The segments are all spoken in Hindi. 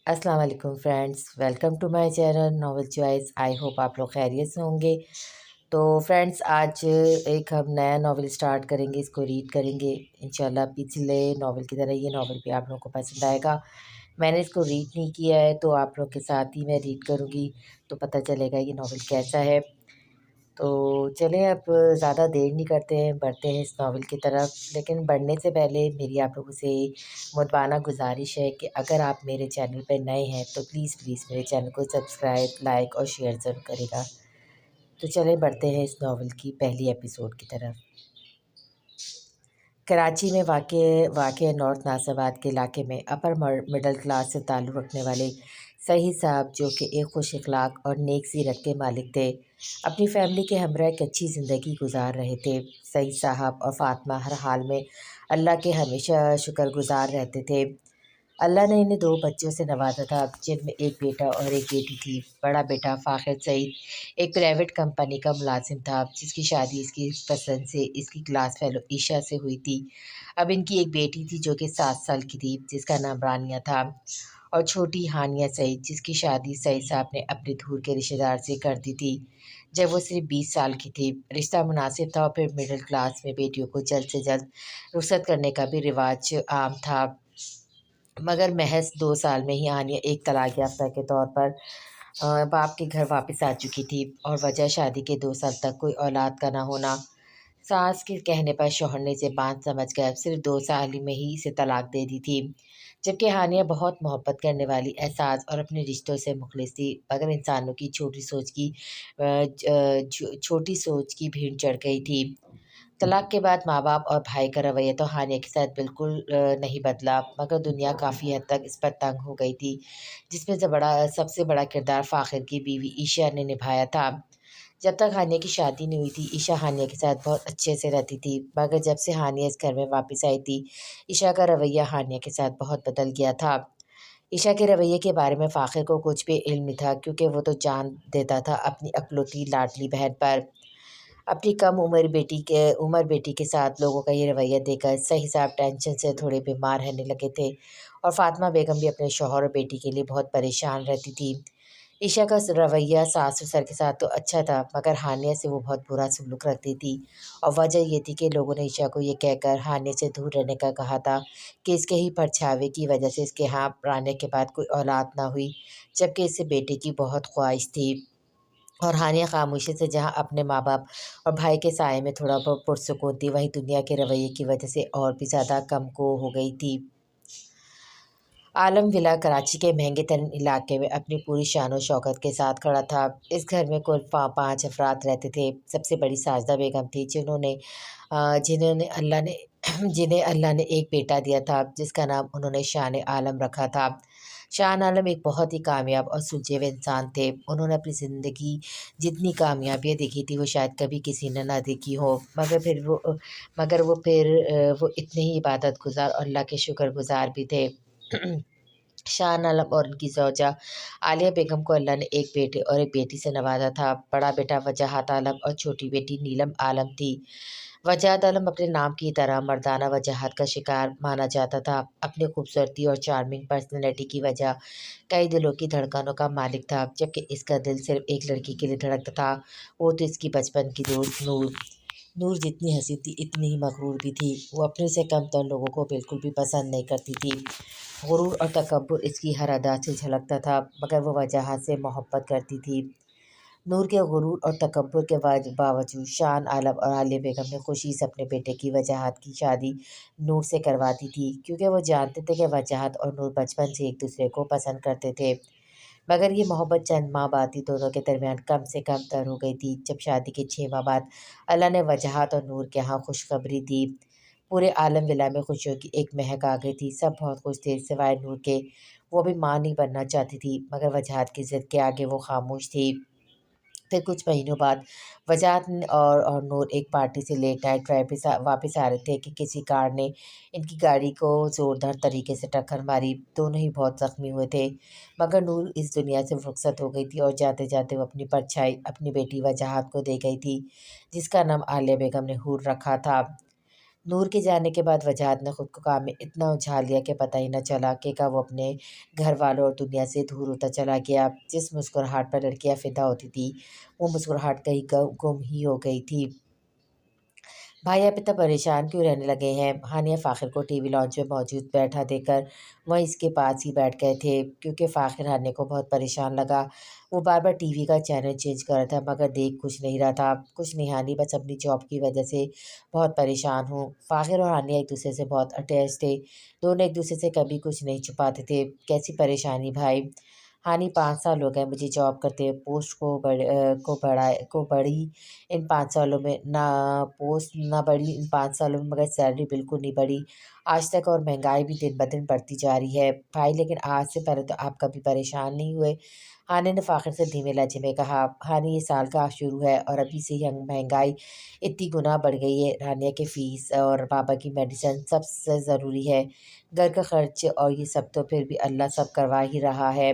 अस्सलाम वालेकुम friends, welcome to my channel novel choice. I hope आप लोग खैरियत से होंगे। तो फ्रेंड्स, आज एक हम नया नॉवेल स्टार्ट करेंगे, इसको रीड करेंगे। इंशाल्लाह पिछले नॉवेल की तरह ये नॉवेल भी आप लोगों को पसंद आएगा। मैंने इसको रीड नहीं किया है, तो आप लोग के साथ ही मैं रीड करूँगी, तो पता चलेगा ये नॉवेल कैसा है। तो चलें, अब ज़्यादा देर नहीं करते हैं, बढ़ते हैं इस नावल की तरफ। लेकिन बढ़ने से पहले मेरी आप लोगों से मुद्बाना गुजारिश है कि अगर आप मेरे चैनल पर नए हैं तो प्लीज़ प्लीज़ मेरे चैनल को सब्सक्राइब, लाइक और शेयर ज़रूर करेगा। तो चलें, बढ़ते हैं इस नावल की पहली एपिसोड की तरफ। कराची में वाक़ नॉर्थ नासिराबाद के इलाके में अपर मिडल क्लास से ताल्लुक़ रखने वाले सईद साहब, जो कि एक खुश अखलाक और नेक सीरत के मालिक थे, अपनी फैमिली के हमरा एक अच्छी ज़िंदगी गुजार रहे थे। सईद साहब और फ़ातिमा हर हाल में अल्लाह के हमेशा शुक्रगुजार रहते थे। अल्लाह ने इन्हें 2 बच्चों से नवाजा था, जिनमें एक बेटा और एक बेटी थी। बड़ा बेटा फ़ाखिर सईद एक प्राइवेट कंपनी का मुलाजिम था, जिसकी शादी इसकी पसंद से इसकी क्लास फ़ेलो ईशा से हुई थी। अब इनकी एक बेटी थी जो कि 7 साल की थी, जिसका नाम रानिया था, और छोटी हानिया सईद, जिसकी शादी सईद साहब ने अपने दूर के रिश्तेदार से कर दी थी जब वो सिर्फ 20 साल की थी। रिश्ता मुनासिब था और फिर मिडिल क्लास में बेटियों को जल्द से जल्द रुखसत करने का भी रिवाज आम था। मगर महज 2 साल में ही हानिया एक तलाक याफ्ता के तौर पर बाप के घर वापस आ चुकी थी, और वजह शादी के 2 साल तक कोई औलाद का ना होना। सास के कहने पर शौहर ने इसे बात समझ कर सिर्फ 2 साल ही में ही इसे तलाक दे दी थी। जबकि हानिया बहुत मोहब्बत करने वाली, एहसास और अपने रिश्तों से मुखलिस थी, मगर इंसानों की छोटी सोच की भीड़ चढ़ गई थी। तलाक के बाद माँ-बाप और भाई का रवैया तो हानिया के साथ बिल्कुल नहीं बदला, मगर दुनिया काफ़ी हद तक इस पर तंग हो गई थी, जिसमें से सबसे बड़ा किरदार फ़ाखिर की बीवी ईशा ने निभाया था। जब तक हानिया की शादी नहीं हुई थी, ईशा हानिया के साथ बहुत अच्छे से रहती थी, मगर जब से हानिया इस घर में वापस आई थी, ईशा का रवैया हानिया के साथ बहुत बदल गया था। ईशा के रवैये के बारे में फ़ाखिर को कुछ भी इल्म नहीं था, क्योंकि वो तो जान देता था अपनी इकलौती लाडली बहन पर। अपनी कम उम्र बेटी के साथ लोगों का ये रवैया देखकर सही साहब टेंशन से थोड़े बीमार रहने लगे थे, और फ़ातिमा बेगम भी अपने शौहर और बेटी के लिए बहुत परेशान रहती थी। ईशा का रवैया सास-ससुर के साथ तो अच्छा था, मगर हानिया से वो बहुत बुरा सलूक रखती थी, और वजह ये थी कि लोगों ने ईशा को ये कहकर हानिया से दूर रहने का कहा था कि इसके ही परछावे की वजह से इसके यहाँ आने के बाद कोई औलाद ना हुई, जबकि इसे बेटे की बहुत ख्वाहिश थी। और हानिया खामोशी से जहाँ अपने माँ-बाप और भाई के साये में थोड़ा बहुत पुरसुकून थी, वहीं दुनिया के रवैये की वजह से और भी ज़्यादा कमको हो गई थी। आलम विला कराची के महंगे तरीन इलाके में अपनी पूरी शान और शौकत के साथ खड़ा था। इस घर में कुल 5 अफराद रहते थे। सबसे बड़ी साजदा बेगम थी, जिन्होंने अल्लाह ने जिन्हें अल्लाह ने एक बेटा दिया था, जिसका नाम उन्होंने शान आलम रखा था। शान आलम एक बहुत ही कामयाब और सुलझे हुए इंसान थे। उन्होंने अपनी ज़िंदगी जितनी कामयाबियाँ देखी थी, वो शायद कभी किसी ने ना देखी हो। मगर वो इतने ही इबादत गुज़ार और अल्लाह के शुक्रगुज़ार भी थे। शान आलम और उनकी ज़ौजा आलिया बेगम को अल्लाह ने एक बेटे और एक बेटी से नवाजा था। बड़ा बेटा वजाहत आलम और छोटी बेटी नीलम आलम थी। वजाहत आलम अपने नाम की तरह मर्दाना वजाहत का शिकार माना जाता था। अपनी खूबसूरती और चार्मिंग पर्सनैलिटी की वजह कई दिलों की धड़कनों का मालिक था, जबकि इसका दिल सिर्फ एक लड़की के लिए धड़कता था। वो तो इसकी बचपन की दोस्त नूर। नूर जितनी हँसी थी, इतनी ही मगरूर भी थी। वो अपने से कमतर लोगों को बिल्कुल भी पसंद नहीं करती थी। गुरूर और तकब्बुर इसकी हर अदा से झलकता था, मगर वो वजाहत से मोहब्बत करती थी। नूर के गुरूर और तकब्बुर के बावजूद शान आलम और आलिया बेगम ने खुशी से अपने बेटे की वजाहत की शादी नूर से करवा दी थी, क्योंकि वो जानते थे कि वजाहत और नूर बचपन से एक दूसरे को पसंद करते थे। मगर ये मोहब्बत चंद माह बाद ही दोनों के दरमियान कम से कम तर हो गई थी, जब शादी के 6 माह बाद अल्लाह ने वजाहत और नूर के यहाँ खुशखबरी दी। पूरे आलम विला में खुशियों की एक महक आ गई थी। सब बहुत खुश थे, सिवाय नूर के। वो अभी माँ नहीं बनना चाहती थी, मगर वजाहत की ज़िद के आगे वो खामोश थी। फिर कुछ महीनों बाद और नूर एक पार्टी से लेट नाइट वापस आ रहे थे कि किसी कार ने इनकी गाड़ी को ज़ोरदार तरीके से टक्कर मारी। दोनों ही बहुत ज़ख्मी हुए थे, मगर नूर इस दुनिया से रुखसत हो गई थी, और जाते-जाते वो अपनी परछाई अपनी बेटी वजाहत को दे गई थी, जिसका नाम आलिया बेगम ने हूर रखा था। नूर के जाने के बाद वजाहत ने खुद को काम में इतना उलझा लिया कि पता ही न चला कि कब वो अपने घर वालों और दुनिया से दूर होता चला गया। जिस मुस्कुराहट पर लड़कियां फिदा होती थी, वो मुस्कुराहट कहीं गुम ही हो गई थी। भाई आप इतना परेशान क्यों रहने लगे हैं? हानिया फ़ाखिर को टीवी लॉन्च में मौजूद बैठा देखकर वहीं इसके पास ही बैठ गए थे, क्योंकि फ़ाखिर हानिया को बहुत परेशान लगा। वो बार बार टीवी का चैनल चेंज कर रहा था, मगर देख कुछ नहीं रहा था। कुछ नहीं हानि, बस अपनी जॉब की वजह से बहुत परेशान हूँ। फ़ाखिर और हानिया एक दूसरे से बहुत अटैच थे। दोनों एक दूसरे से कभी कुछ नहीं छुपाते थे। कैसी परेशानी भाई? हानि 5 साल हो गए मुझे जॉब करते हुए। पोस्ट को बढ़ी इन 5 सालों में ना, पोस्ट ना बढ़ी इन 5 सालों में, मगर सैलरी बिल्कुल नहीं बढ़ी आज तक, और महंगाई भी दिन ब दिन बढ़ती जा रही है भाई। लेकिन आज से पहले तो आप कभी परेशान नहीं हुए। हानि ने फ़ाखिर से धीमे लहजे में कहा। हानि, ये साल का शुरू है और अभी से ही महंगाई इतनी गुना बढ़ गई है। हानिया के फ़ीस और पापा की मेडिसिन सबसे ज़रूरी है। घर का खर्च और ये सब तो फिर भी अल्लाह सब करवा ही रहा है।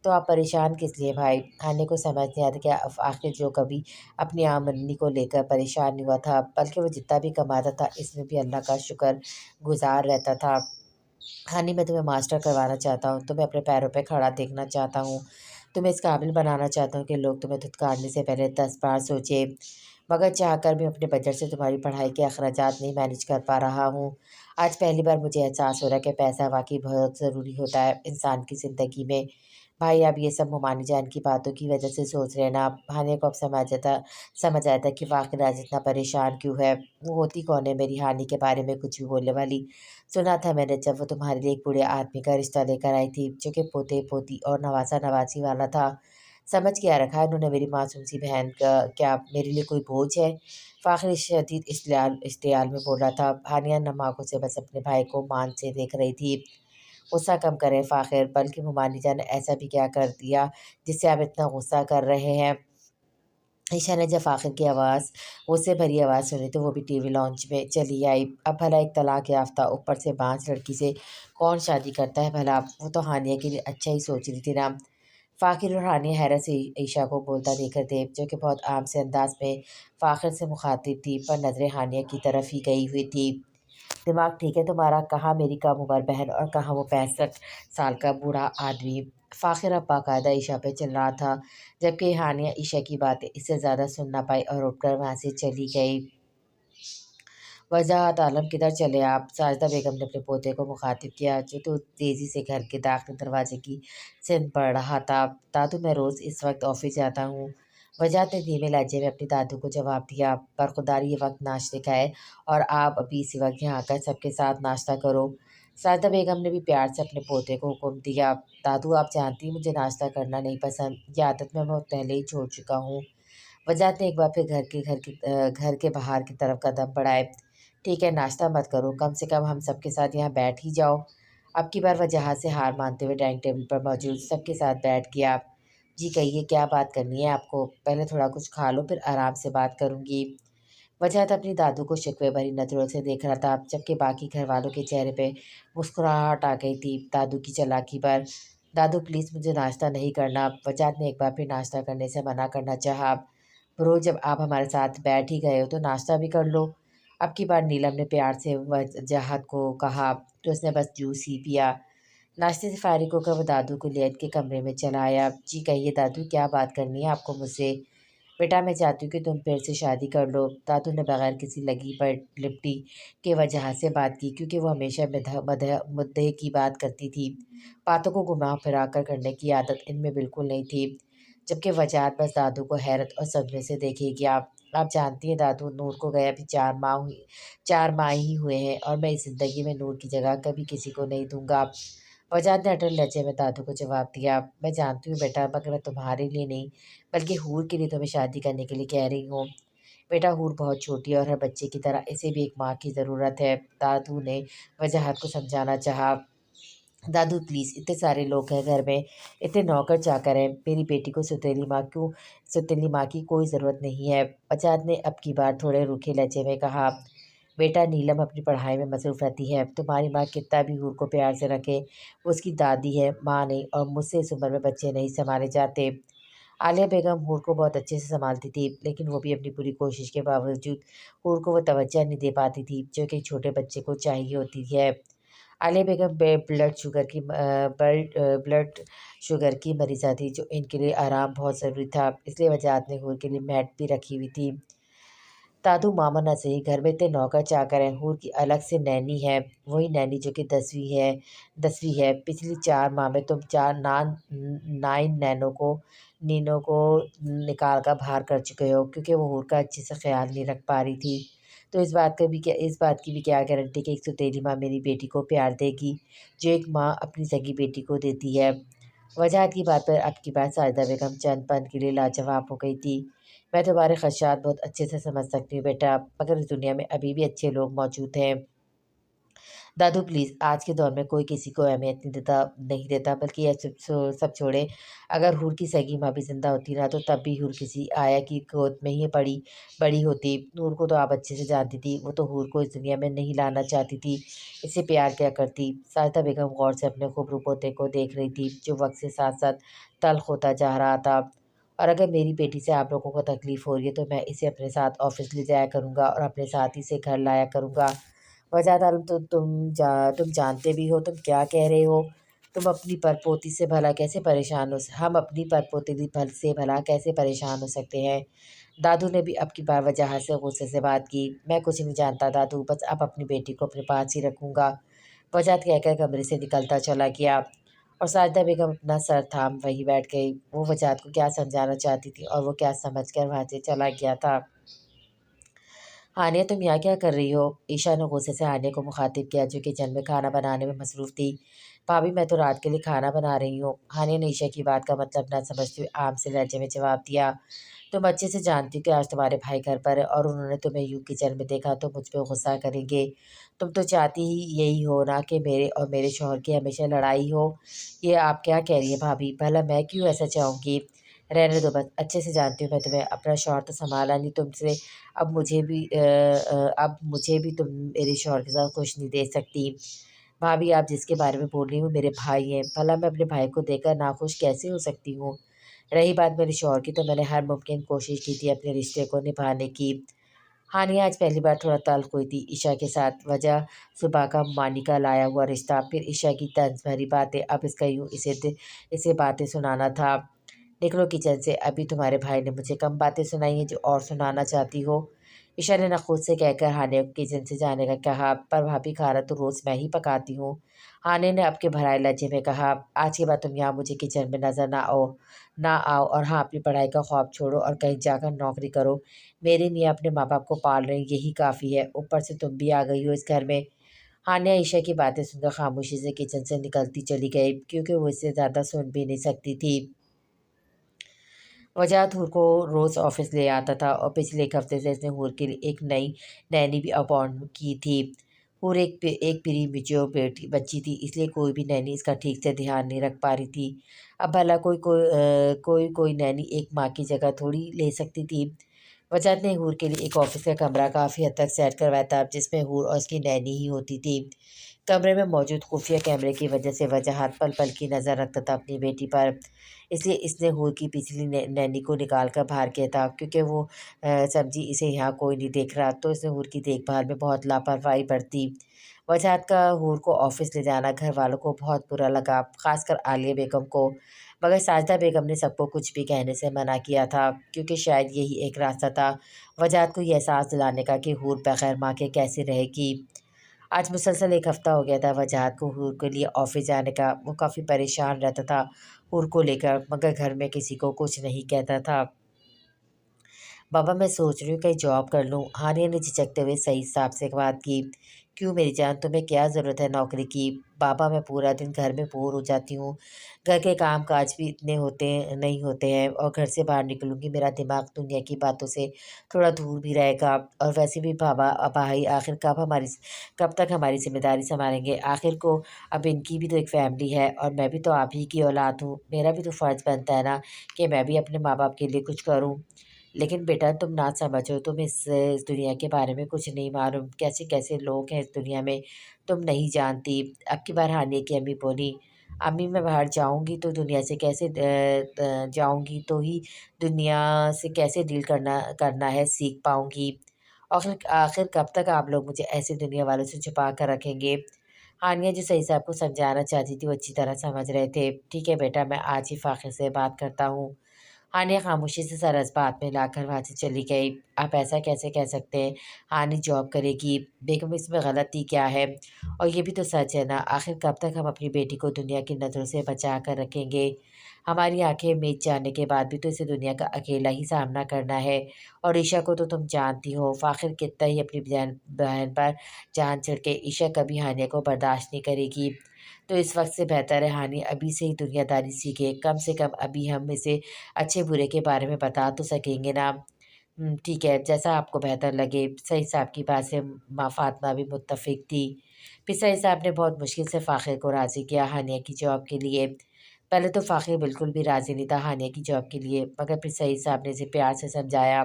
तो आप परेशान किस लिए भाई? हानि को समझ नहीं आता कि आखिर जो कभी अपनी आमदनी को लेकर परेशान नहीं हुआ था, बल्कि वो जितना भी कमाता था इसमें भी अल्लाह का शुक्र गुज़ार रहता था। हानि, मैं तुम्हें मास्टर करवाना चाहता हूँ, तुम्हें अपने पैरों पे खड़ा देखना चाहता हूँ, तुम्हें इस काबिल बनाना चाहता हूँ कि लोग तुम्हें धुतकारने से पहले 10 बार सोचें। मगर चाहकर भी अपने बजट से तुम्हारी पढ़ाई के अखराजात नहीं मैनेज कर पा रहा हूँ। आज पहली बार मुझे एहसास हो रहा है कि पैसा वाक़ई बहुत ज़रूरी होता है इंसान की ज़िंदगी में। भाई आप ये सब मामानी जान की बातों की वजह से सोच रहे हैं ना? हानि को अब समझ आया था कि वाक़ई आज इतना परेशान क्यों है। वो होती कौन है मेरी हानि के बारे में कुछ भी बोलने वाली? सुना था मैंने जब वो तुम्हारे लिए एक बूढ़े आदमी का रिश्ता लेकर आई थी, जो कि पोते-पोती और नवासा-नवासी वाला था। समझ क्या रखा है उन्होंने मेरी मासूम सी बहन का? क्या मेरे लिए कोई बोझ है? फ़ाखिर शदीद इश्तियाल में बोल रहा था। हानिया नम आँखों से बस अपने भाई को मान से देख रही थी। गुस्सा कम करें फ़ाखिर, बल्कि मुमानी जान ने ऐसा भी क्या कर दिया जिससे आप इतना गुस्सा कर रहे हैं? ईशा ने जब फ़ाखिर की गुस्से भरी आवाज़ सुनी तो वो भी टीवी लॉन्च में चली आई। अब भला एक तलाक याफ्ता, ऊपर से बाँझ लड़की से कौन शादी करता है भला? वो तो हानिया के लिए अच्छा ही सोच रही थी ना। फ़ाखिर और हानिया हैरत से ईशा को बोलता देख रहे थे, जो कि बहुत आम से अंदाज में फ़ाखिर से मुखातिब थी, पर नज़रें हानिया की तरफ ही गई हुई थी। दिमाग ठीक है तुम्हारा? कहाँ मेरी कम उम्र बहन और कहाँ वो 65 साल का बूढ़ा आदमी? फ़ाखिर अब बाकायदा ईशा पे चिल्ला रहा था, जबकि हानिया ईशा की बातें इससे ज़्यादा सुन ना पाई और उठकर वहाँ से चली गई। वजाहत आलम, किधर चले आप? साजिदा बेगम ने अपने पोते को मुखातिब किया, जो तो तेज़ी से घर के दाखिल दरवाजे की सेंध पड़ रहा था। दादू, मैं रोज़ इस वक्त ऑफिस जाता हूँ। वजाहत ने धीमे लहजे में अपनी दादू को जवाब दिया। बरखुदार ये वक्त नाश्ते का है और आप अभी इसी वक्त यहाँ आकर सबके साथ नाश्ता करो। साजिदा बेगम ने भी प्यार से अपने पोते को हुक्म दिया। दादू, आप जानती हैं मुझे नाश्ता करना नहीं पसंद, ये आदत मैं बहुत पहले ही छोड़ चुका हूँ। वजाहत ने एक बार फिर घर के बाहर की तरफ कदम बढ़ाए। ठीक है, नाश्ता मत करो, कम से कम हम सबके साथ यहाँ बैठ ही जाओ। अब की बार वजाहत से हार मानते हुए डाइनिंग टेबल पर मौजूद सबके साथ बैठ गया। जी कहिए, क्या बात करनी है आपको? पहले थोड़ा कुछ खा लो, फिर आराम से बात करूँगी। वजहत अपनी दादू को शिकवे भरी नज़रों से देख रहा था, जबकि बाकी घर वालों के चेहरे पे मुस्कुराहट आ गई थी दादू की चालाकी पर। दादू प्लीज़, मुझे नाश्ता नहीं करना। वजहत ने एक बार फिर नाश्ता करने से मना करना चाहा। ब्रो, जब आप हमारे साथ बैठ ही गए हो तो नाश्ता भी कर लो। अब की बार नीलम ने प्यार से वजहत को कहा, तो उसने बस जूस ही पिया। नाश्ते से फारिग होकर वो दादू को ले के कमरे में चला आया। जी कहिए दादू, क्या बात करनी है आपको मुझसे? बेटा, मैं चाहती हूँ कि तुम फिर से शादी कर लो। दादू ने बगैर किसी लगी पर लिपटी के वजह से बात की, क्योंकि वो हमेशा मुद्दे की बात करती थी। बातों को घुमा फिरा कर करने की आदत इनमें बिल्कुल नहीं थी। जबकि वजह बस दादू को हैरत और सदमे से देखेगी। आप जानती हैं दादू, नूर को गए अभी 4 माह ही हुए हैं और मैं इस ज़िंदगी में नूर की जगह कभी किसी को नहीं दूंगा। वजाहत ने अटल लहजे में दादू को जवाब दिया। मैं जानती हूँ बेटा, मगर मैं तुम्हारे लिए नहीं, बल्कि हूर के लिए तुम्हें शादी करने के लिए कह रही हूँ। बेटा, हूर बहुत छोटी है और हर बच्चे की तरह इसे भी एक माँ की ज़रूरत है। दादू ने वजाहत को समझाना चाहा। दादू प्लीज़, इतने सारे लोग हैं घर में, इतने नौकर चाकर हैं, मेरी बेटी को सौतेली माँ की कोई ज़रूरत नहीं है। वजाहत ने अब की बार थोड़े रूखे लहजे में कहा। बेटा, नीलम अपनी पढ़ाई में मसरूफ़ रहती है, तुम्हारी माँ कितना भी हूर को प्यार से रखे, वो उसकी दादी है, माँ नहीं, और मुझसे इस उम्र में बच्चे नहीं संभाले जाते। आलिया बेगम हूर को बहुत अच्छे से सँभालती थी, लेकिन वो भी अपनी पूरी कोशिश के बावजूद हूर को वो तवज्जो नहीं दे पाती थी, जो कि एक छोटे बच्चे को चाहिए होती है। आलिया बेगम ब्लड शुगर की मरीज़ा थी, जो इनके लिए आराम बहुत ज़रूरी था, इसलिए वजाहत ने हूर के लिए मैट भी रखी हुई थी। दादू मामा न सही, घर में इतने नौकर चाकर हैं, हूर की अलग से नैनी है, वही नैनी जो कि 10वीं है। पिछली 4 माह में तुम 9 नीनों को निकाल कर बाहर कर चुके हो, क्योंकि वो हूर का अच्छे से ख्याल नहीं रख पा रही थी। तो इस बात की भी क्या गारंटी कि एक सौतेली माँ मेरी बेटी को प्यार देगी, जो एक माँ अपनी सगी बेटी को देती है। वजाहत की बात पर अब की बात साजिदा बेगम चंद पल के लिए लाजवाब हो गई थी। मैं तुम्हारे खदशात बहुत अच्छे से समझ सकती हूँ बेटा, मगर इस दुनिया में अभी भी अच्छे लोग मौजूद हैं। दादू प्लीज़, आज के दौर में कोई किसी को अहमियत नहीं देता, बल्कि यह सब छोड़े। अगर हूर की सगी माँ भी ज़िंदा होती ना, तो तब भी हूर किसी आया की गोद में ही बड़ी होती। हूर को तो आप अच्छे से जानती थी, वो तो हूर को इस दुनिया में नहीं लाना चाहती थी, इससे प्यार क्या करती। साजिदा बेगम गौर से अपने खूबरू पोते को देख रही थी, जो वक्त के साथ साथ तल्ख होता जा रहा था। और अगर मेरी बेटी से आप लोगों को तकलीफ़ हो रही है, तो मैं इसे अपने साथ ऑफिस ले जाया करूँगा और अपने साथ ही से घर लाया करूँगा। वजह आलम, तो तुम जानते भी हो तुम क्या कह रहे हो। तुम अपनी परपोती से भला कैसे परेशान हो हम अपनी परपोती से भला कैसे परेशान हो सकते हैं। दादू ने भी अब की बार वजह से गुस्से से बात की। मैं कुछ नहीं जानता दादू, बस अब अपनी बेटी को अपने पास ही रखूँगा। वजह कहकर कमरे से निकलता चला गया और साजिदा बेगम अपना सर थाम वहीं बैठ गई। वो वजाहत को क्या समझाना चाहती थी और वो क्या समझ कर वहाँ से चला गया था। हानिया, तुम यहाँ क्या कर रही हो? ईशा ने गुस्से से हानिया को मुखातिब किया, जो किचन में खाना बनाने में मसरूफ़ थी। भाभी, मैं तो रात के लिए खाना बना रही हूँ। हानिया ने ईशा की बात का मतलब न समझते हुए आम से लहजे में जवाब दिया। तुम अच्छे से जानती हो कि आज तुम्हारे भाई घर पर है और उन्होंने तुम्हें यूँ किचन में देखा तो मुझ पर गुस्सा करेंगे। तुम तो चाहती ही यही हो ना कि मेरे और मेरे शौहर की हमेशा लड़ाई हो। ये आप क्या कह रही हैं भाभी? भला मैं क्यों ऐसा चाहूँगी? रहने दो बस, अच्छे से जानती हूँ मैं तुम्हें, अपना शौहर तो सँभाला नहीं तुमसे। अब मुझे भी तुम मेरे शौहर के साथ खुश नहीं देख सकती। भाभी, आप जिसके बारे में बोल रही हो मेरे भाई हैं, भला मैं अपने भाई को देखकर नाखुश कैसे हो सकती हूँ? रही बात मेरे शौहर की, तो मैंने हर मुमकिन कोशिश की थी अपने रिश्ते को निभाने की। हानिया आज पहली बार थोड़ा तल्ख़ हुई थी ईशा के साथ। वजह सुबह का मानी का लाया हुआ रिश्ता, फिर ईशा की तंज़ भरी बातें, अब इसका यूँ इसे बातें सुनाना था। निकलो किचन से, अभी तुम्हारे भाई ने मुझे कम बातें सुनाई हैं जो और सुनाना चाहती हो। ईशा ने नखुद से कहकर हानिया को किचन से जाने का कहा, पर भाभी खाना तो रोज़ मैं ही पकाती हूँ। हानिया ने अब के भराए लहजे में कहा, आज के बाद तुम यहाँ मुझे किचन में नज़र ना आओ और हाँ, अपनी पढ़ाई का ख्वाब छोड़ो और कहीं जाकर नौकरी करो। मेरे मियाँ अपने माँ बाप को पाल रहे हैं, यही काफ़ी है, ऊपर से तुम भी आ गई हो इस घर में। हानिया ईशा की बातें सुनकर खामोशी से किचन से निकलती चली गई, क्योंकि वो इससे ज़्यादा सुन भी नहीं सकती थी। वजाहत हूर को रोज़ ऑफिस ले आता था और पिछले 1 हफ्ते से इसने हूर के लिए एक नई नैनी भी अपॉइंट की थी। हूर एक प्री मेच्योर बच्ची थी, इसलिए कोई भी नैनी इसका ठीक से ध्यान नहीं रख पा रही थी। अब भला कोई नैनी एक माँ की जगह थोड़ी ले सकती थी। वजाहत ने हूर के लिए एक ऑफिस का कमरा काफ़ी हद तक सेट करवाया था, जिसमें हूर और उसकी नैनी ही होती थी। कमरे में मौजूद खुफिया कैमरे की वजह से वजाहत पल पल की नज़र रखता था अपनी बेटी पर। इसलिए इसने हूर की पिछली नैनी को निकाल कर बाहर किया था, क्योंकि वो समझी इसे यहाँ कोई नहीं देख रहा, तो इसने हूर की देखभाल में बहुत लापरवाही बरती। वजाहत का हूर को ऑफिस ले जाना घर वालों को बहुत बुरा लगा, ख़ासकर आलिया बेगम को। मगर साजिदा बेगम ने सबको कुछ भी कहने से मना किया था, क्योंकि शायद यही एक रास्ता था वजाहत को ये एहसास दिलाने का कि हूर बग़ैर माँ के कैसे रहेगी। आज मुसलसल 1 हफ़्ता हो गया था वजाहत को हूर के लिए ऑफिस जाने का। वो काफ़ी परेशान रहता था हूर को लेकर, मगर घर में किसी को कुछ नहीं कहता था। बाबा, मैं सोच रही हूँ कहीं जॉब कर लूँ। हानिया ने झिझकते हुए सही साहब से बात की। क्यों मेरी जान, तुम्हें क्या ज़रूरत है नौकरी की? बाबा, मैं पूरा दिन घर में बोर हो जाती हूँ। घर के काम काज भी इतने नहीं होते हैं और घर से बाहर निकलूँगी मेरा दिमाग दुनिया की बातों से थोड़ा दूर भी रहेगा। और वैसे भी बाबा भाई आखिर कब तक हमारी ज़िम्मेदारी संभालेंगे? आखिर को अब इनकी भी तो एक फैमिली है और मैं भी तो आप ही की औलाद हूँ। मेरा भी तो फ़र्ज़ बनता है ना कि मैं भी अपने माँ बाप के लिए कुछ करूँ। लेकिन बेटा, तुम ना समझो, तुम इस दुनिया के बारे में कुछ नहीं मालूम, कैसे-कैसे लोग हैं इस दुनिया में, तुम नहीं जानती। अब की बार हानिया की अम्मी बोली, अम्मी मैं बाहर जाऊँगी तो दुनिया से कैसे जाऊँगी तो ही दुनिया से कैसे डील करना करना है सीख पाऊँगी। आखिर आखिर कब तक आप लोग मुझे ऐसे दुनिया वालों से छुपा कर रखेंगे? हानिया जो सही साहब को समझाना चाहती थी वो अच्छी तरह समझ रहे थे। ठीक है बेटा मैं आज ही फ़ाख़िर से बात करता हूँ। हानिया खामोशी से सर बात में लाकर वहाँ से चली गई। आप ऐसा कैसे कह सकते हैं? हानि जॉब करेगी, बेगम इसमें गलती क्या है? और ये भी तो सच है ना, आखिर कब तक हम अपनी बेटी को दुनिया की नज़रों से बचा कर रखेंगे? हमारी आँखें मीच जाने के बाद भी तो इसे दुनिया का अकेला ही सामना करना है। और ईशा को तो तुम जानती हो, फ़ाखिर कितना ही अपनी बहन बहन पर जान छिड़के, ईशा कभी हानिया को बर्दाश्त नहीं करेगी। तो इस वक़्त से बेहतर है हानि अभी से ही दुनियादारी सीखे, कम से कम अभी हम इसे अच्छे-बुरे के बारे में बता तो सकेंगे ना। ठीक है, जैसा आपको बेहतर लगे। सईद साहब की बात से माँ फ़ातिमा भी मुत्तफ़िक थी। फिर सईद साहब ने बहुत मुश्किल से फ़ाख़िर को राज़ी किया हानिया की जॉब के लिए। पहले तो फ़ाख़िर बिल्कुल भी राज़ी नहीं था हानिया की जॉब के लिए, मगर फिर सईद साहब ने इसे प्यार से समझाया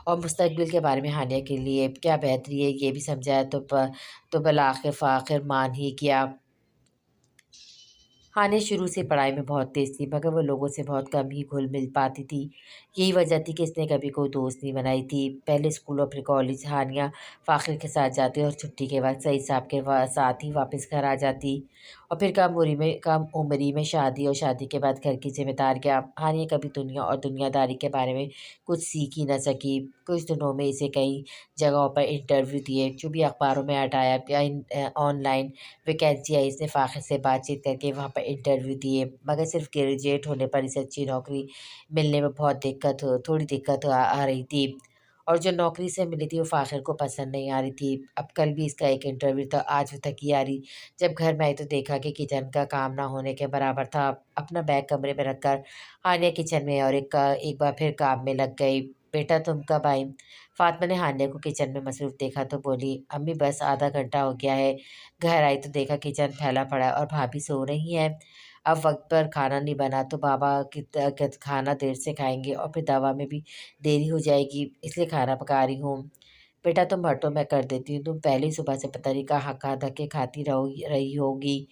और मुस्तक़बिल के बारे में हानिया के लिए क्या बेहतरी है ये भी समझाया तो बिलाख़िर फ़ाख़िर मान ही गया। हानिया शुरू से पढ़ाई में बहुत तेज़ थी, मगर वो लोगों से बहुत कम ही घुल-मिल पाती थी। यही वजह थी कि इसने कभी कोई दोस्त नहीं बनाई थी। पहले स्कूल और फिर कॉलेज हानिया फ़ाख़िर के साथ जाती और छुट्टी के बाद सईद साहब के साथ ही वापस घर आ जाती। और फिर कम उम्री में शादी और शादी के बाद घर की ज़िम्मेदारियाँ। हानिया कभी दुनिया और दुनियादारी के बारे में कुछ सीख ही ना सकी। कुछ दिनों में इसे कई जगहों पर इंटरव्यू दिए, जो भी अखबारों में ऐड आया या ऑनलाइन वैकेंसी आई, इसने फ़ाख़िर से बातचीत करके वहाँ पर इंटरव्यू दिए, मगर सिर्फ़ ग्रेजुएट होने पर इसे अच्छी नौकरी मिलने में बहुत थोड़ी दिक्कत आ रही थी। और जो नौकरी से मिली थी वो फ़ाख़िर को पसंद नहीं आ रही थी। अब कल भी इसका एक इंटरव्यू था, आज वो थकी आ रही। जब घर में आई तो देखा कि किचन का काम ना होने के बराबर था। अपना बैग कमरे में रखकर हानिया किचन में और एक बार फिर काम में लग गई। बेटा तुम कब आई? फ़ातिमा ने हानिया को किचन में मसरूफ़ देखा तो बोली, अम्मी बस आधा घंटा हो गया है। घर आई तो देखा किचन फैला पड़ा है और भाभी सो रही हैं। अब वक़्त पर खाना नहीं बना तो बाबा खाना देर से खाएँगे और फिर दवा में भी देरी हो जाएगी, इसलिए खाना पका रही हूँ। बेटा तुम हटो मैं कर देती हूँ, तुम पहले ही सुबह से पता नहीं कहाँ-कहाँ धक्के खाती रही होगी।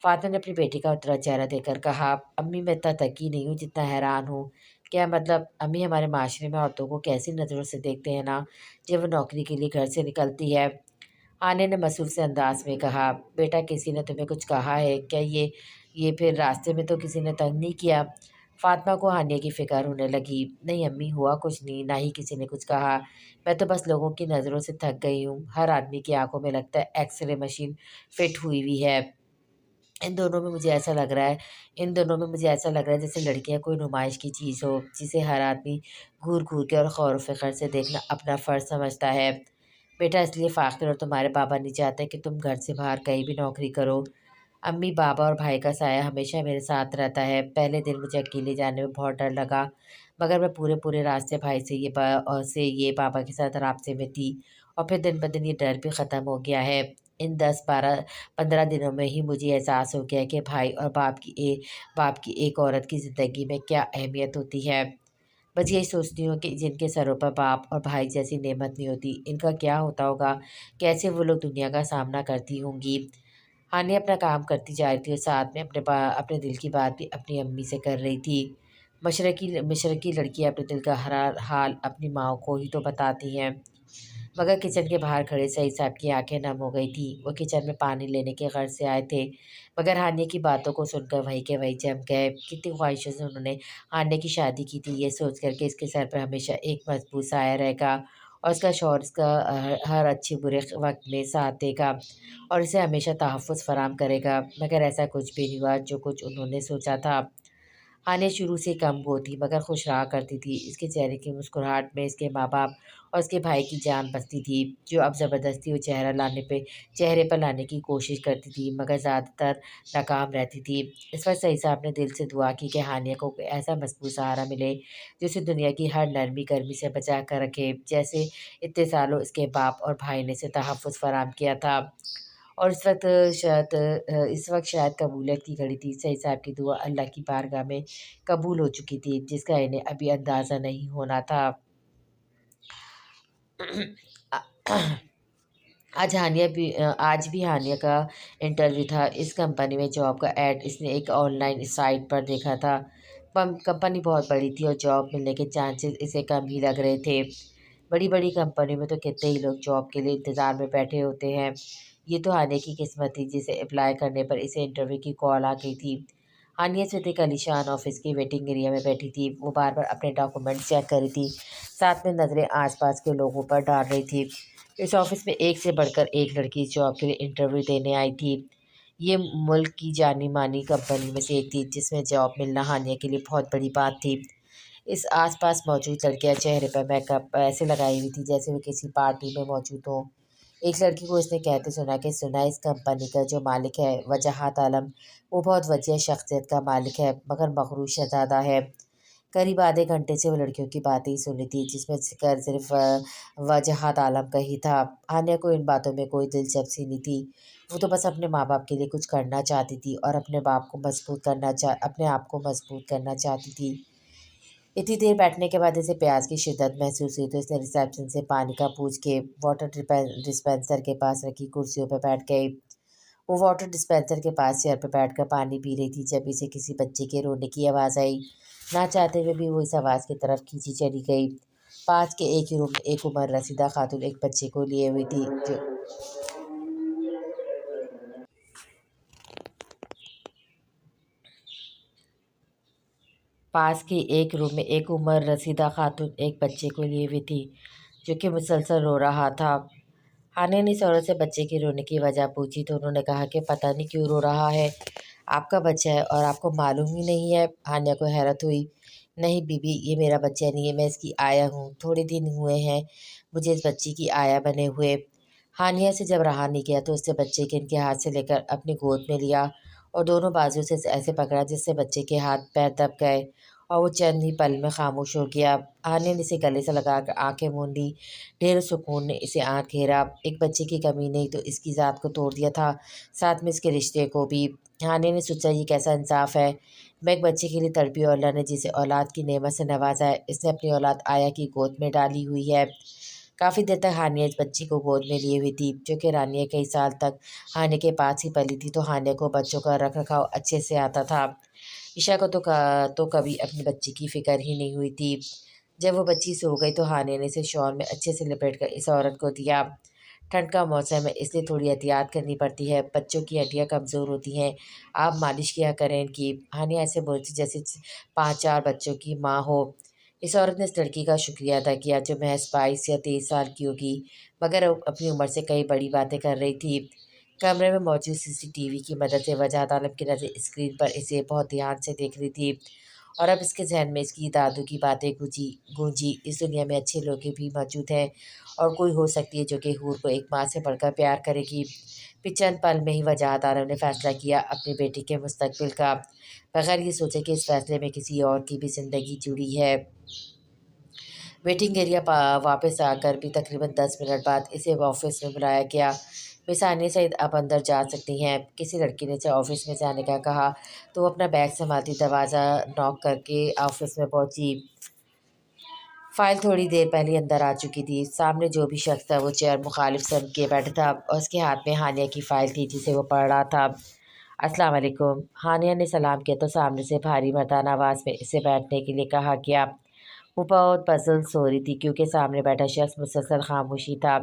फ़ातिमा ने अपनी बेटी का उतरा चेहरा देखकर कहा, अम्मी मैं इतना थकी नहीं हूँ जितना हैरान हूँ। क्या मतलब? अम्मी हमारे माशरे में औरतों को कैसी नज़रों से देखते हैं ना, जब वो नौकरी के लिए घर से निकलती है। आने ने मसूफ़ से अंदाज़ में कहा, बेटा किसी ने तुम्हें कुछ कहा है क्या? ये फिर रास्ते में तो किसी ने तंग नहीं किया? फ़ातिमा को हानिया की फ़िक्र होने लगी। नहीं अम्मी हुआ कुछ नहीं, ना ही किसी ने कुछ कहा। मैं तो बस लोगों की नज़रों से थक गई हूँ। हर आदमी की आँखों में लगता है एक्स-रे मशीन फ़िट हुई हुई है। इन दोनों में मुझे ऐसा लग रहा है इन दोनों में मुझे ऐसा लग रहा है जैसे लड़कियाँ कोई नुमाइश की चीज़ हो, जिसे हर आदमी घूर-घूर के और ख़ौर-फ़िक़्र से देखना अपना फ़र्ज़ समझता है। बेटा इसलिए फ़ाख़िर और तुम्हारे पापा नहीं चाहते कि तुम घर से बाहर कहीं भी नौकरी करो। अम्मी बाबा और भाई का साया हमेशा मेरे साथ रहता है। पहले दिन मुझे अकेले जाने में बहुत डर लगा, मगर मैं पूरे रास्ते भाई से ये पापा के साथ राब्ते में थी और फिर दिन-ब-दिन ये डर भी ख़त्म हो गया है। इन 10, 12, 15 दिनों में ही मुझे एहसास हो गया है कि भाई और बाप की एक औरत की ज़िंदगी में क्या अहमियत होती है। बस यही सोचती हूँ कि जिनके सरों पर बाप और भाई जैसी नेमत नहीं होती, इनका क्या होता होगा? कैसे वो लोग दुनिया का सामना करती होंगी? हानि अपना काम करती जा रही थी और साथ में अपने दिल की बात भी अपनी अम्मी से कर रही थी। मशरक़ी लड़कियाँ अपने दिल का हर हाल अपनी माँ को ही तो बताती हैं। मगर किचन के बाहर खड़े सईद साहब की आंखें नम हो गई थी। वो किचन में पानी लेने के गर्ज से आए थे, मगर हानिया की बातों को सुनकर वहीं के वहीं जम गए। कितनी ख्वाहिशों से उन्होंने हानिया की शादी की थी, ये सोच कर के इसके सर पर हमेशा एक मजबूत साया रहेगा और इसका शौहर इसका हर अच्छे बुरे वक्त में साथ देगा और इसे हमेशा तहफ़्फ़ुज़ फ़राहम करेगा। मगर ऐसा कुछ भी नहीं हुआ जो कुछ उन्होंने सोचा था। हानिया शुरू से कम वो थी, मगर खुश रहा करती थी। इसके चेहरे की मुस्कुराहट में इसके माँ-बाप और इसके भाई की जान बसती थी, जो अब ज़बरदस्ती वो चेहरे पर लाने की कोशिश करती थी, मगर ज़्यादातर नाकाम रहती थी। इस वक़्त सईद साहब ने दिल से दुआ की कि हानिया को कोई ऐसा मज़बूत सहारा मिले, जो उसे दुनिया की हर नरमी-गरमी से बचा कर रखे, जैसे इतने सालों इसके बाप और भाई ने इसे तहफ़्फ़ुज़ फ़राहम किया था। और इस वक़्त शायद कबूलियत की घड़ी थी। सईद साहब की दुआ अल्लाह की बारगाह में कबूल हो चुकी थी, जिसका इन्हें अभी अंदाज़ा नहीं होना था। आज भी हानिया का इंटरव्यू था। इस कंपनी में जॉब का ऐड इसने एक ऑनलाइन साइट पर देखा था। कंपनी बहुत बड़ी थी और जॉब मिलने के चांसेस इसे कम ही लग रहे थे। बड़ी बड़ी कंपनी में तो कितने ही लोग जॉब के लिए इंतज़ार में बैठे होते हैं। ये तो हानिया की किस्मत थी जिसे अप्लाई करने पर इसे इंटरव्यू की कॉल आ गई थी। हानिया सिद्दीक एक आलीशान ऑफिस की वेटिंग एरिया में बैठी थी। वो बार बार अपने डॉक्यूमेंट चेक कर रही थी, साथ में नज़रें आसपास के लोगों पर डाल रही थी। इस ऑफिस में एक से बढ़कर एक लड़की इस जॉब के लिए इंटरव्यू देने आई थी। ये मुल्क की जानी मानी कंपनी में से एक थी जिसमें जॉब मिलना हानिया के लिए बहुत बड़ी बात थी। इस आसपास मौजूद लड़कियां चेहरे पर मेकअप ऐसे लगाई हुई थी जैसे वे किसी पार्टी में मौजूद हों। एक लड़की को इसने कहते सुना कि सुना इस कंपनी का जो मालिक है वजाहत आलम, वो बहुत वजिया शख्सियत का मालिक है मगर मगरूर शहजादा है। करीब आधे घंटे से वो लड़कियों की बातें ही सुनी थी जिसमें जिक्र सिर्फ वजाहत आलम का ही था। हानिया को इन बातों में कोई दिलचस्पी नहीं थी। वो तो बस अपने माँ बाप के लिए कुछ करना चाहती थी और अपने आप को मजबूत करना चाहती थी। इतनी देर बैठने के बाद इसे प्यास की शिद्दत महसूस हुई तो इसने रिसेप्शन से पानी का पूछ के डिस्पेंसर के पास रखी कुर्सियों पर बैठ गई। वो वाटर डिस्पेंसर के पास चेयर पर बैठकर पानी पी रही थी जब इसे किसी बच्चे के रोने की आवाज़ आई। ना चाहते हुए भी वो इस आवाज़ की तरफ खींची चली गई। पास के एक ही रूम में एक उम्र रसीदा खातून एक बच्चे को लिए हुई थी जो पास के एक रूम में एक उम्र रसीदा खातून एक बच्चे को लिए हुई थी जो कि मुसलसल रो रहा था। हानिया ने इस औरत से बच्चे के रोने की वजह पूछी तो उन्होंने कहा कि पता नहीं क्यों रो रहा है, आपका बच्चा है और आपको मालूम ही नहीं है। हानिया को हैरत हुई। नहीं बीबी, ये मेरा बच्चा नहीं है, मैं इसकी आया हूँ। थोड़े दिन हुए हैं मुझे इस बच्ची की आया बने हुए। हानिया से जब रहा नहीं गया तो उसने बच्चे के इनके हाथ से लेकर अपनी गोद में लिया और दोनों बाजू से ऐसे पकड़ा जिससे बच्चे के हाथ पैर दब गए और वो चंद ही पल में खामोश हो गया। हानिया ने इसे गले से लगाकर आंखें मूंद ली। ढेर सुकून ने इसे आँख घेरा। एक बच्चे की कमी नहीं तो इसकी ज़ात को तोड़ दिया था, साथ में इसके रिश्ते को भी। हानिया ने सोचा ये कैसा इंसाफ है। मैं एक बच्चे के लिए तड़पी और अल्लाह ने जिसे औलाद की नेमत से नवाजा है इसने अपनी औलाद आया की गोद में डाली हुई है। काफ़ी देर तक हानिया इस बच्ची को गोद में लिए हुई थी जो कि रानिया कई साल तक हानिया के पास ही पली थी तो हानिया को बच्चों का रख रखाव अच्छे से आता था। ईशा को तो कभी अपनी बच्ची की फ़िक्र ही नहीं हुई थी। जब वो बच्ची सो गई तो हानिया ने इसे शॉल में अच्छे से लपेट कर इस औरत को दिया। ठंड का मौसम है इसलिए थोड़ी एहतियात करनी पड़ती है, बच्चों की हड्डियाँ कमज़ोर होती हैं, आप मालिश किया करें इनकी। हानिया ऐसे बोलती थी जैसे 5-4 बच्चों की माँ हो। इस औरत ने इस लड़की का शुक्रिया अदा किया जो महज 22 या 23 साल की होगी मगर अपनी उम्र से कई बड़ी बातें कर रही थी। कमरे में मौजूद सीसीटीवी की मदद से वजाहत आलम की नज़र स्क्रीन पर इसे बहुत ध्यान से देख रही थी और अब इसके जहन में इसकी दादू की बातें गूंजी गूंजी इस दुनिया में अच्छे लोग भी मौजूद हैं और कोई हो सकती है जो कि हूर को एक माँ से बढ़कर प्यार करेगी। फिर चंद पल में ही वजाहत आलम ने फैसला किया अपनी बेटी के मुस्तकबिल का, बगैर ये सोचे कि इस फैसले में किसी और की भी ज़िंदगी जुड़ी है। वेटिंग एरिया वापस आकर भी तकरीबन 10 मिनट बाद इसे ऑफिस में बुलाया गया। मिस आनिया सईद आप अंदर जा सकती हैं। किसी लड़की ने इसे ऑफिस में जाने का कहा तो वो अपना बैग संभालती दरवाज़ा नॉक करके ऑफिस में पहुंची। फाइल थोड़ी देर पहले अंदर आ चुकी थी। सामने जो भी शख्स था वो चेयर मुखालिफ सम के बैठा था और उसके हाथ में हानिया की फ़ाइल थी जिसे वो पढ़ रहा था। अस्सलाम वालेकुम। हानिया ने सलाम किया तो सामने से भारी मर्दाना आवाज़ में इसे बैठने के लिए कहा गया। वो बहुत पज़ल्स हो रही थी क्योंकि सामने बैठा शख्स मुसलसल खामोशी था।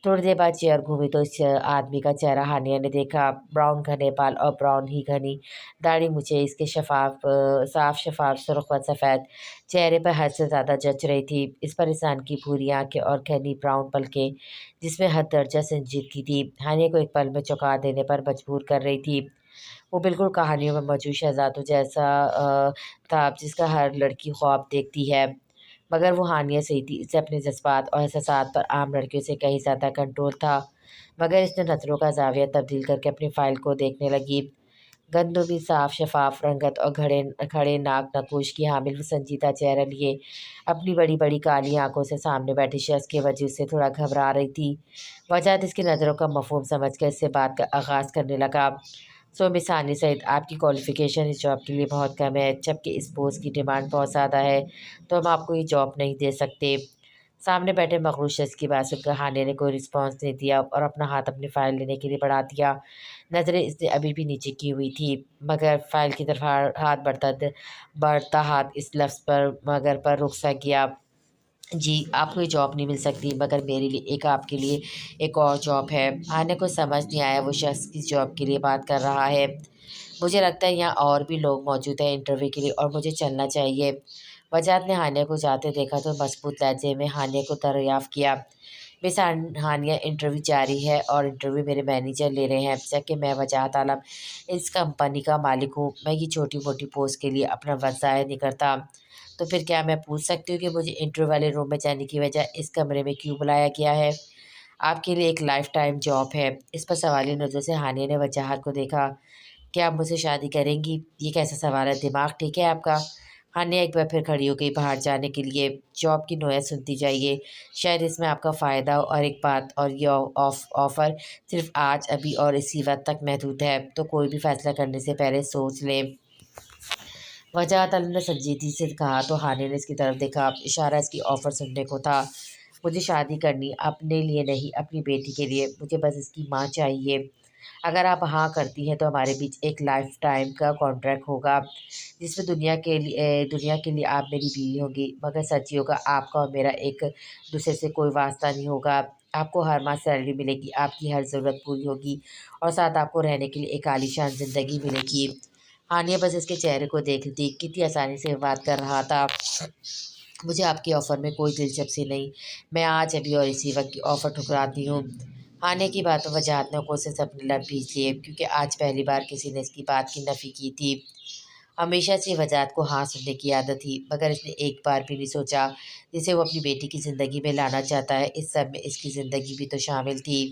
थोड़ी देर बाद चेयर घूमी तो इस आदमी का चेहरा हानिया ने देखा। ब्राउन घने बाल और ब्राउन ही घनी दाढ़ी मुझे इसके साफ शफाफ सुर्ख व सफ़ेद चेहरे पर हद से ज़्यादा जच रही थी। इस पर इंसान की भूरी आँखें और घनी ब्राउन पलकें जिसमें हद दर्जा संजीदगी थी हानिया को एक पल में चौंका देने पर मजबूर कर रही थी। वो बिल्कुल कहानियों में मौजूद शहज़ादों जैसा था जिसका हर लड़की ख्वाब देखती है, मगर वो हानिया सही थी। इसे अपने जज़्बात और एहसासात पर आम लड़कियों से कहीं ज़्यादा कंट्रोल था। मगर इसने नज़रों का ज़ाविया तब्दील करके अपनी फ़ाइल को देखने लगी। गंदों भी साफ शफाफ रंगत और खड़े खड़े नाक नकोश की हामिल वो संजीदा चेहरा लिए अपनी बड़ी बड़ी काली आंखों से सामने बैठे शख्स के वजूद से थोड़ा घबरा रही थी। वजह इसकी नज़रों का मफहूम समझ कर इससे बात का आगाज़ करने लगा। सो मिस हानि सईद, आपकी क्वालिफ़िकेशन इस जॉब के लिए बहुत कम है, जबकि इस पोस्ट की डिमांड बहुत ज़्यादा है, तो हम आपको ये जॉब नहीं दे सकते। सामने बैठे मखरूज शख्स की बात सुनकर हानिया ने कोई रिस्पॉन्स नहीं दिया और अपना हाथ अपनी फ़ाइल लेने के लिए बढ़ा दिया। नज़रें इसने अभी भी नीचे की हुई थी, मगर फ़ाइल की तरफ हाथ बढ़ता हाथ इस लफ्ज़ पर मगर पर रुक सा गया। जी, आपको ये जॉब नहीं मिल सकती, मगर मेरे लिए आपके लिए एक और जॉब है। हानिया को समझ नहीं आया वो शख्स किस जॉब के लिए बात कर रहा है। मुझे लगता है यहाँ और भी लोग मौजूद हैं इंटरव्यू के लिए और मुझे चलना चाहिए। वजाहत ने हानिया को जाते देखा तो मजबूत लहजे में हानिया को दरियाफ़्त किया। मिस हानिया, इंटरव्यू जारी है और इंटरव्यू मेरे मैनेजर ले रहे हैं, जबकि मैं वजाहत आलम इस कंपनी का मालिक हूँ। मैं ये छोटी मोटी पोस्ट के लिए अपना वक्त ज़ाया नहीं करता। तो फिर क्या मैं पूछ सकती हूँ कि मुझे इंटरव्यू वाले रूम में जाने की वजह इस कमरे में क्यों बुलाया गया है? आपके लिए एक लाइफ टाइम जॉब है। इस पर सवाली नज़रों से हानिया ने वजाहत को देखा। क्या आप मुझसे शादी करेंगी? ये कैसा सवाल है? दिमाग ठीक है आपका? हानिया एक बार फिर खड़ी हो गई बाहर जाने के लिए। जॉब की नोयत सुनती जाइए, शायद इसमें आपका फ़ायदा हो। और एक बात और, ये ऑफ़र सिर्फ़ आज, अभी और इसी वक्त तक महदूद है, तो कोई भी फ़ैसला करने से पहले सोच लें। वजाहत अली ने संजीदगी से कहा तो हानिया ने इसकी तरफ देखा। इशारा इसकी ऑफ़र सुनने को था। मुझे शादी करनी अपने लिए नहीं, अपनी बेटी के लिए। मुझे बस इसकी माँ चाहिए। अगर आप हाँ करती हैं तो हमारे बीच एक लाइफ टाइम का कॉन्ट्रैक्ट होगा, जिसमें दुनिया के लिए आप मेरी बीवी होंगी, मगर सच ये होगा, आपका और मेरा एक दूसरे से कोई वास्ता नहीं होगा। आपको हर माह सैलरी मिलेगी, आपकी हर ज़रूरत पूरी होगी और साथ आपको रहने के लिए एक आलीशान ज़िंदगी मिलेगी। हानिया बस इसके चेहरे को देख रही थी, कितनी आसानी से बात कर रहा था। मुझे आपके ऑफ़र में कोई दिलचस्पी नहीं। मैं आज, अभी और इसी वक्त की ऑफ़र ठुकराती हूँ। आने की बातों वजाहत ने कोशिश से अपने लब भींच लिए, क्योंकि आज पहली बार किसी ने इसकी बात की नफ़ी की थी। हमेशा से वजाहत को हाँ सुनने की आदत थी, मगर इसने एक बार भी नहीं सोचा जिसे वो अपनी बेटी की ज़िंदगी में लाना चाहता है। इस सब में इसकी ज़िंदगी भी तो शामिल थी।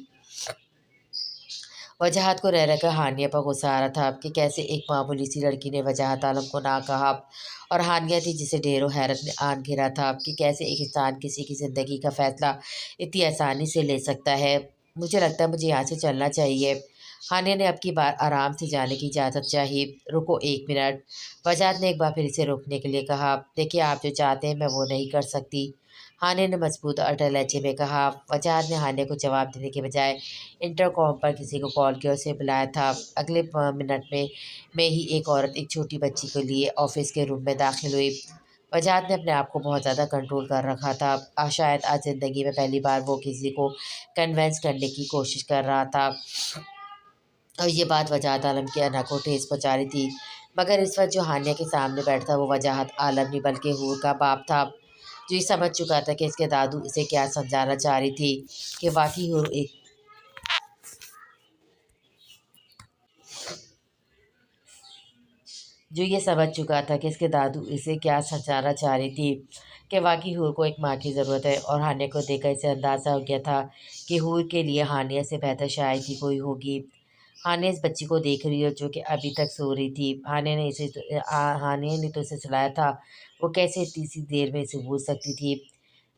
वजाहत को रह रहकर हानिया पर गुस्सा आ रहा था कि कैसे एक मामूली सी लड़की ने वजाहत आलम को ना कहा, और हानिया थी जिसे ढेरों हैरत ने आन घेरा था कि कैसे एक इंसान किसी की ज़िंदगी का फ़ैसला इतनी आसानी से ले सकता है। मुझे लगता है मुझे यहाँ से चलना चाहिए। हानिया ने अब की बार आराम से जाने की इजाज़त चाही। रुको 1 मिनट। वजाहत ने एक बार फिर इसे रोकने के लिए कहा। देखिए, आप जो चाहते हैं मैं वो नहीं कर सकती। हानिया ने मजबूत और अटल लहजे में कहा। वजाहत ने हानिया को जवाब देने के बजाय इंटरकॉम पर किसी को कॉल किया, उसे बुलाया था। अगले मिनट में ही एक औरत एक छोटी बच्ची को लिए ऑफिस के रूम में दाखिल हुई। वजाहत ने अपने आप को बहुत ज़्यादा कंट्रोल कर रखा था। शायद आज ज़िंदगी में पहली बार वो किसी को कन्विंस करने की कोशिश कर रहा था, और ये बात वजाहत आलम की अना को ठेस पहुँचा रही थी। मगर इस वक्त जो हानिया के सामने बैठा वो वजाहत आलम नहीं, बल्कि हूर का बाप था, जो ये समझ चुका था कि इसके दादू इसे क्या समझाना चाह रही थी, कि वाकई हूर एक जो ये समझ चुका था कि इसके दादू इसे क्या समझाना चाह रही थी, कि वाकई हूर को एक माँ की ज़रूरत है। और हानिया को देखकर इसे अंदाज़ा हो गया था कि हूर के लिए हानिया से बेहतर शायद ही कोई होगी। हानिया इस बच्ची को देख रही है जो कि अभी तक सो रही थी। हानिया ने तो इसे सुलाया था, वो कैसे इतनी सी देर में इसे भूल सकती थी।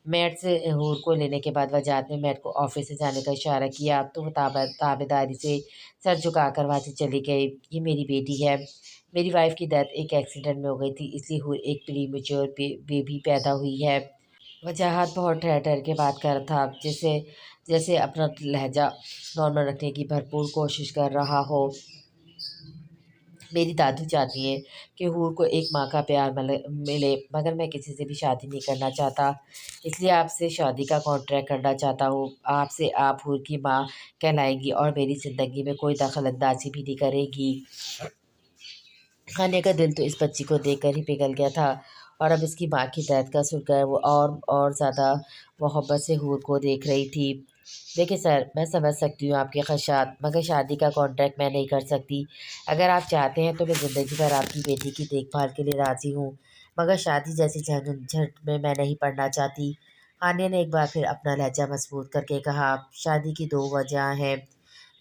मैट से हूर को लेने के बाद वजाहत ने मैट को ऑफिस से जाने का इशारा किया, तो वो ताबेदारी से सर झुकाकर वहाँ से चली गई। ये मेरी बेटी है। मेरी वाइफ की डेथ एक एक्सीडेंट में हो गई थी, इसलिए हूर एक प्रीमेच्योर बेबी पैदा हुई है। वजाहत बहुत ठहर ठहर के बात कर रहा था, जैसे जैसे अपना लहजा नॉर्मल रखने की भरपूर कोशिश कर रहा हो। मेरी दादी चाहती हैं कि हूर को एक माँ का प्यार मिले, मगर मैं किसी से भी शादी नहीं करना चाहता, इसलिए आपसे शादी का कॉन्ट्रैक्ट करना चाहता हूँ। आपसे आप हूर की माँ कहलाएंगी और मेरी ज़िंदगी में कोई दखल अंदाजी भी नहीं करेगी। खाने का दिल तो इस बच्ची को देखकर ही पिघल गया था, और अब इसकी माँ की दर्द का सुनकर वो और ज़्यादा मोहब्बत से हूर को देख रही थी। देखिए सर, मैं समझ सकती हूँ आपके ख़दशात, मगर शादी का कॉन्ट्रैक्ट मैं नहीं कर सकती। अगर आप चाहते हैं तो मैं ज़िंदगी भर आपकी बेटी की देखभाल के लिए राज़ी हूँ, मगर शादी जैसी झंझट में मैं नहीं पड़ना चाहती। हानिया ने एक बार फिर अपना लहजा मजबूत करके कहा। शादी की दो वजह हैं।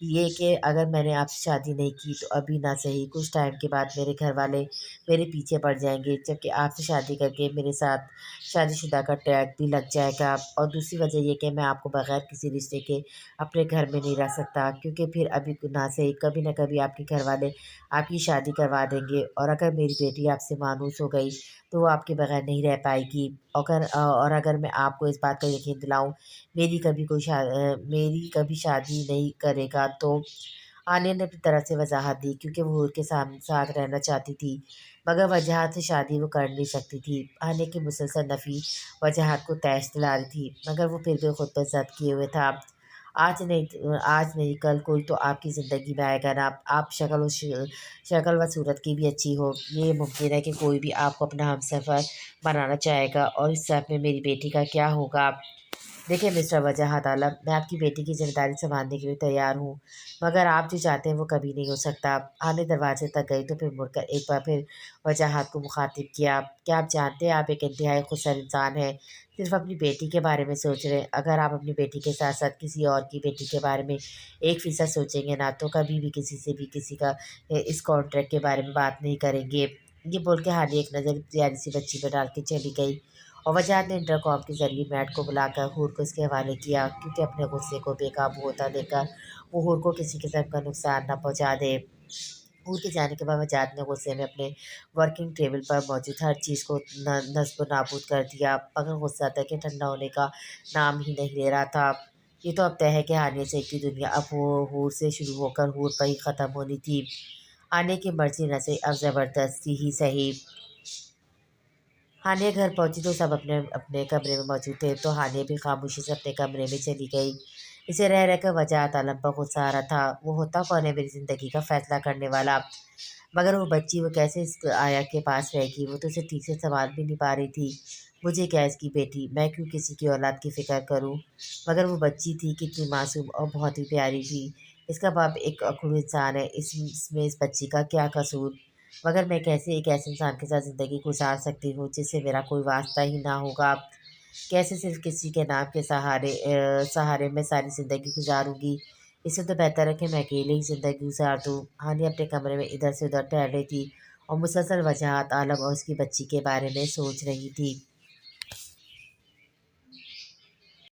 ये कि अगर मैंने आपसे शादी नहीं की तो अभी ना सही, कुछ टाइम के बाद मेरे घर वाले मेरे पीछे पड़ जाएंगे, जबकि आपसे शादी करके मेरे साथ शादीशुदा का टैग भी लग जाएगा। और दूसरी वजह ये कि मैं आपको बगैर किसी रिश्ते के अपने घर में नहीं रह सकता, क्योंकि फिर अभी ना सही कभी ना कभी आपके घर वाले आपकी शादी करवा देंगे, और अगर मेरी बेटी आपसे मानूस हो गई तो वो आपके बगैर नहीं रह पाएगी। और अगर मैं आपको इस बात का यकीन दिलाऊं, मेरी कभी शादी नहीं करेगा, तो आलिया ने अपनी तरफ से वजाहत दी, क्योंकि वो हूर के साथ रहना चाहती थी। मगर वजहत से शादी वो कर नहीं सकती थी। आलिया की मुसलसल नफ़ी वजहत को तैश दिला रही थी, मगर वो फिर भी खुद पर जब्त किए हुए था। आज नहीं कल कोई तो आपकी ज़िंदगी में आएगा ना। आप शक्ल व सूरत की भी अच्छी हो, ये मुमकिन है कि कोई भी आपको अपना हमसफ़र बनाना चाहेगा, और इस सब में मेरी बेटी का क्या होगा। देखिए मिस्टर वजाहत आलम, मैं आपकी बेटी की जिम्मेदारी संभालने के लिए तैयार हूँ, मगर आप जो चाहते हैं वो कभी नहीं हो सकता। आने दरवाजे तक गई तो फिर मुड़कर एक बार फिर वजाहत को मुखातिब किया। क्या आप जानते हैं, आप एक इंतहाई खुदसर इंसान हैं, सिर्फ अपनी बेटी के बारे में सोच रहे हैं। अगर आप अपनी बेटी के साथ साथ किसी और की बेटी के बारे में 1% सोचेंगे ना, तो कभी भी किसी से भी किसी का इस कॉन्ट्रैक्ट के बारे में बात नहीं करेंगे। ये बोल के हाली एक नज़र प्यारी सी बच्ची पर डाल के चली गई, और वजाहत ने इंटरकॉम के जरिए मैट को बुलाकर हूर को इसके हवाले किया, क्योंकि अपने गुस्से को बेकाबू होता देखकर वो हूर को किसी किस्म का नुकसान न पहुंचा दे। हूर के जाने के बाद वजाहत ने गुस्से में अपने वर्किंग टेबल पर मौजूद हर चीज़ को नस्ब नाबूद कर दिया, मगर गुस्सा था कि ठंडा होने का नाम ही नहीं ले रहा था। ये तो अब तय है कि हानिया से की दुनिया अब वो हूर से शुरू होकर हूर पर ही ख़त्म होनी थी। आने की मर्जी न सही, अब ज़बरदस्ती ही सही। हानिया घर पहुंची तो सब अपने अपने कमरे में मौजूद थे, तो हानिया भी खामोशी से अपने कमरे में चली गई। इसे रह रहकर वजाहत आलम पर गुस्सा आ रहा था। वो होता कौन है मेरी ज़िंदगी का फैसला करने वाला? मगर वो बच्ची, वो कैसे इस आया के पास रहेगी? वो तो उसे ठीक से संभाल भी नहीं पा रही थी। मुझे क्या इसकी बेटी, मैं क्यों किसी की औलाद की फ़िक्र करूं? मगर वो बच्ची थी, कितनी मासूम और बहुत ही प्यारी थी। इसका बाप एक अकड़ू इंसान है, इसमें इस बच्ची का क्या कसूर? मगर मैं कैसे एक ऐसे इंसान के साथ ज़िंदगी गुजार सकती हूँ जिससे मेरा कोई वास्ता ही ना होगा? कैसे सिर्फ किसी के नाम के सहारे मैं सारी ज़िंदगी गुजारूंगी? इससे तो बेहतर है कि मैं अकेले ही ज़िंदगी गुजार दूँ। हानि अपने कमरे में इधर से उधर टहल रही थी, और मुसलसल वजाहत आलम और उसकी बच्ची के बारे में सोच रही थी।